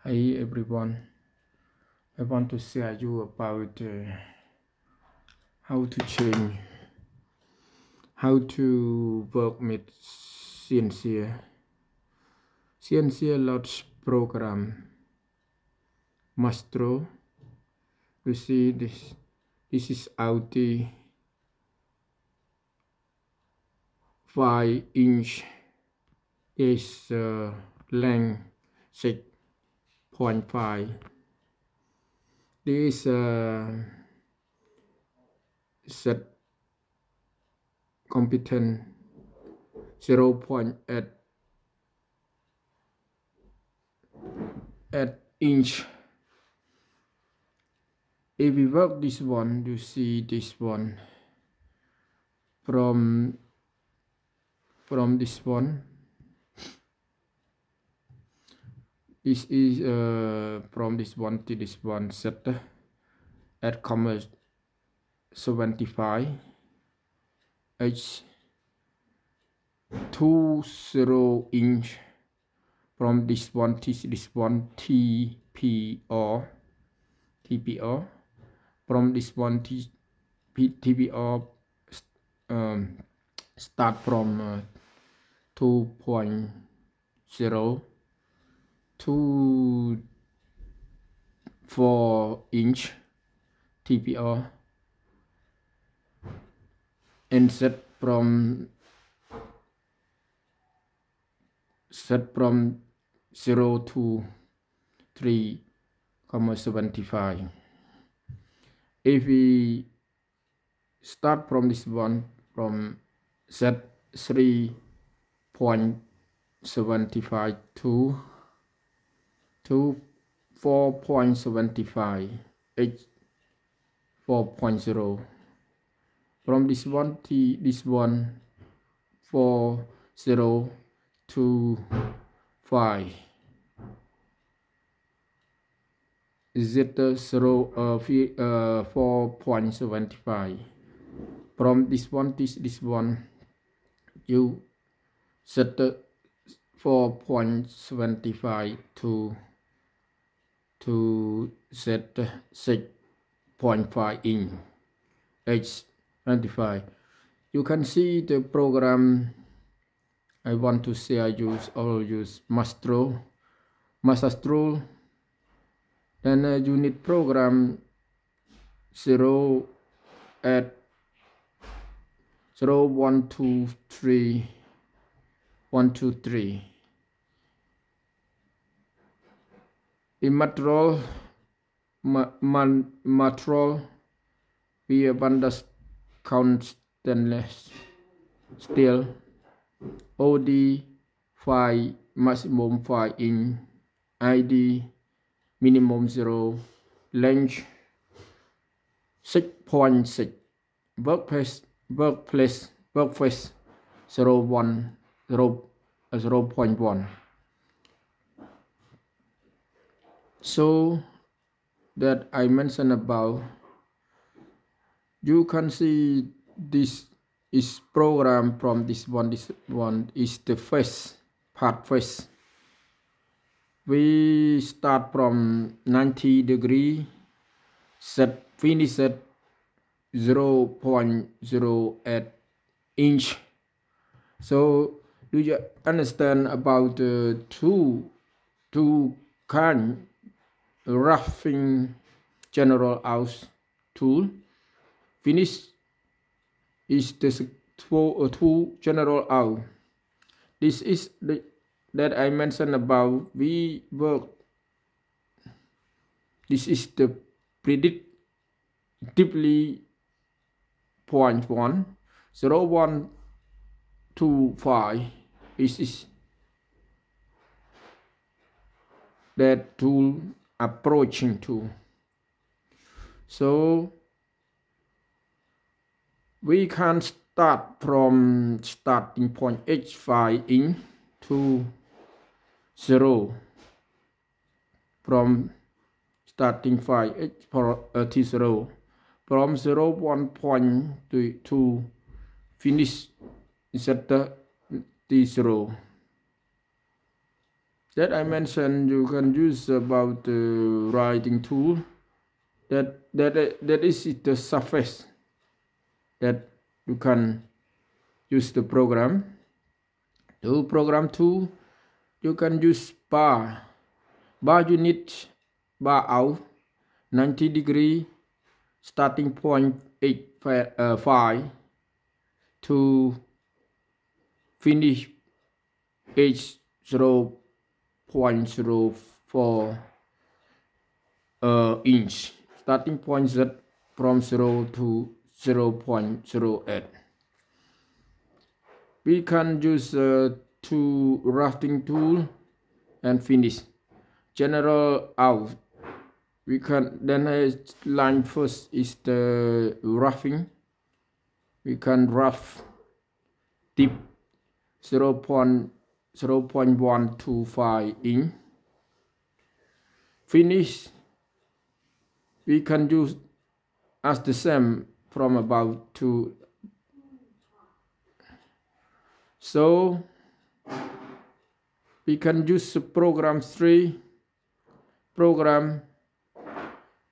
Hi everyone, I want to share you about how to work with CNC lots program Mastro. You see this is Audi 5-inch is length 6.5. This set competent 0.8 inch. If we work this one, you see this one from this one. This is from this one to this one set at 75 h 20 inch. From this one to this one TPR. From this one to TPR start from 2.0 to 4-inch TPR and set from 0 to 3.75. If we start from this one, from set 3.75 to 4.75 h 4.0. From this one to this one 4.0 to 5 4.75. From this one to this one you set 4.75 to set 6.5 inch h25. You can see the program I want to share. Use mazatrol, then unit program 0 at 0 1 2 3 1 2 3. In mazatrol we abundance count stainless steel OD 5 maximum 5 inch ID minimum 0 length 6.6 workplace 0.1. So that I mentioned about, you can see this is program from this one. This one is the first part. We start from 90 degree, set finish at 0.08 inch. So do you understand about the two kind roughing general out tool? Finish is the two general out. This is that I mentioned about. We work. This is the predictively 0.1 0 1 2 5 is that tool approaching to. So we can start from starting point h5 inch to 0. From starting 5 h to 0. From 0 1 point to finish set the 0. that I mentioned, you can use about the writing tool. That is the surface that you can use the program. To program tool, you can use bar unit, bar out, 90 degree, starting point 5 to finish H 0.04 inch. Starting point Z from 0 to 0.08. We can use two rafting tool and finish. General out. We can then line first is the roughing. We can rough tip 0.125 inch. Finish, we can use as the same from about 2. So we can use program 3, program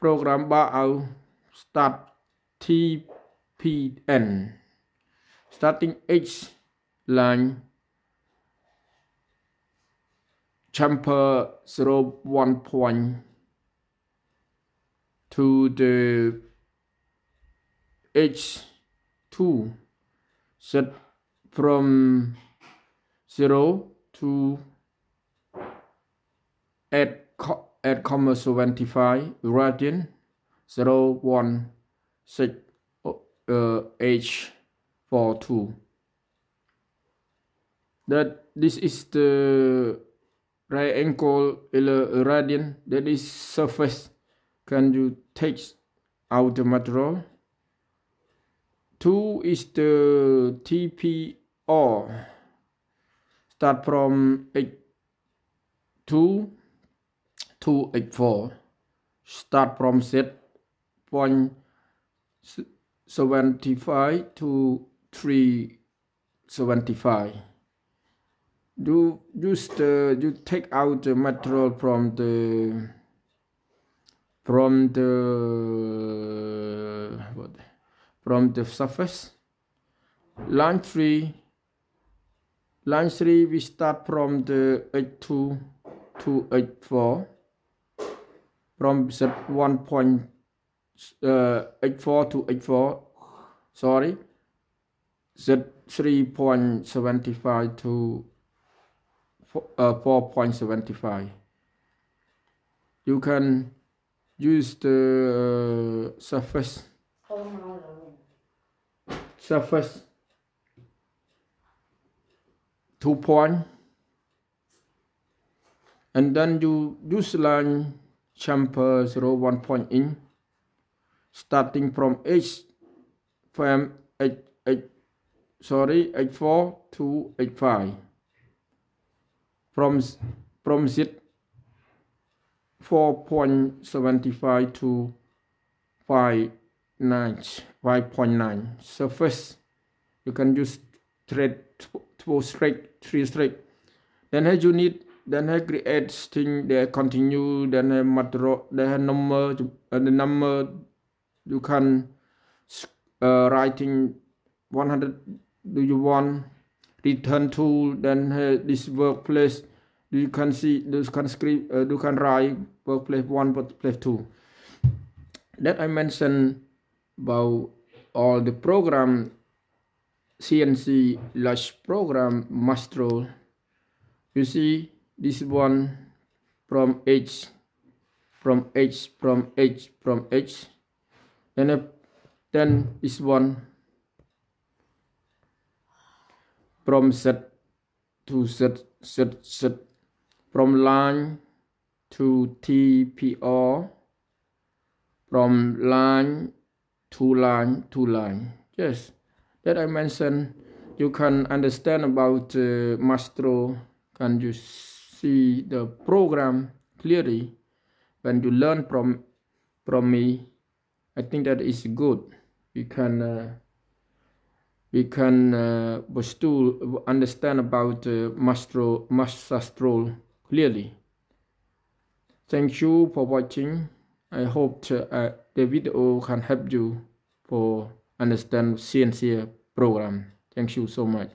bar out, start TPN, starting H line, chamfer 0.1 point to the H2, set from 0 to 8,75 radian, 0.16 H42. That this is the right angle radian, that is surface. Can you take out the material? 2 is the TPR. Start from H2 to H4. Start from set point 75 to 375. You take out the material from the surface. Line 3 we start from the H2 to H4, from set 1. H4 to H4, sorry, set 3.75 to 4.75. You can use the surface 2 point, and then you use line chamfer 0.1 point in, starting from H4 to H5. From Z 4.75 to 5.9 surface. You can use thread 3 straight. Then as you need, then I create string, they continue, then I material, they have number, the number you can writing 100. Do you want return tool? Then this workplace, you can see, you can script, you can write workplace 1, workplace 2. That I mentioned about all the program, CNC large program mazatrol. You see this one from H, and then this one from Z to Z, from line to TPR, from line to line. Yes, that I mentioned. You can understand about mazatrol. Can you see the program clearly when you learn from me? I think that is good. We can understand about mazatrol clearly. Thank you for watching. I hope the video can help you for understand CNC program. Thank you so much.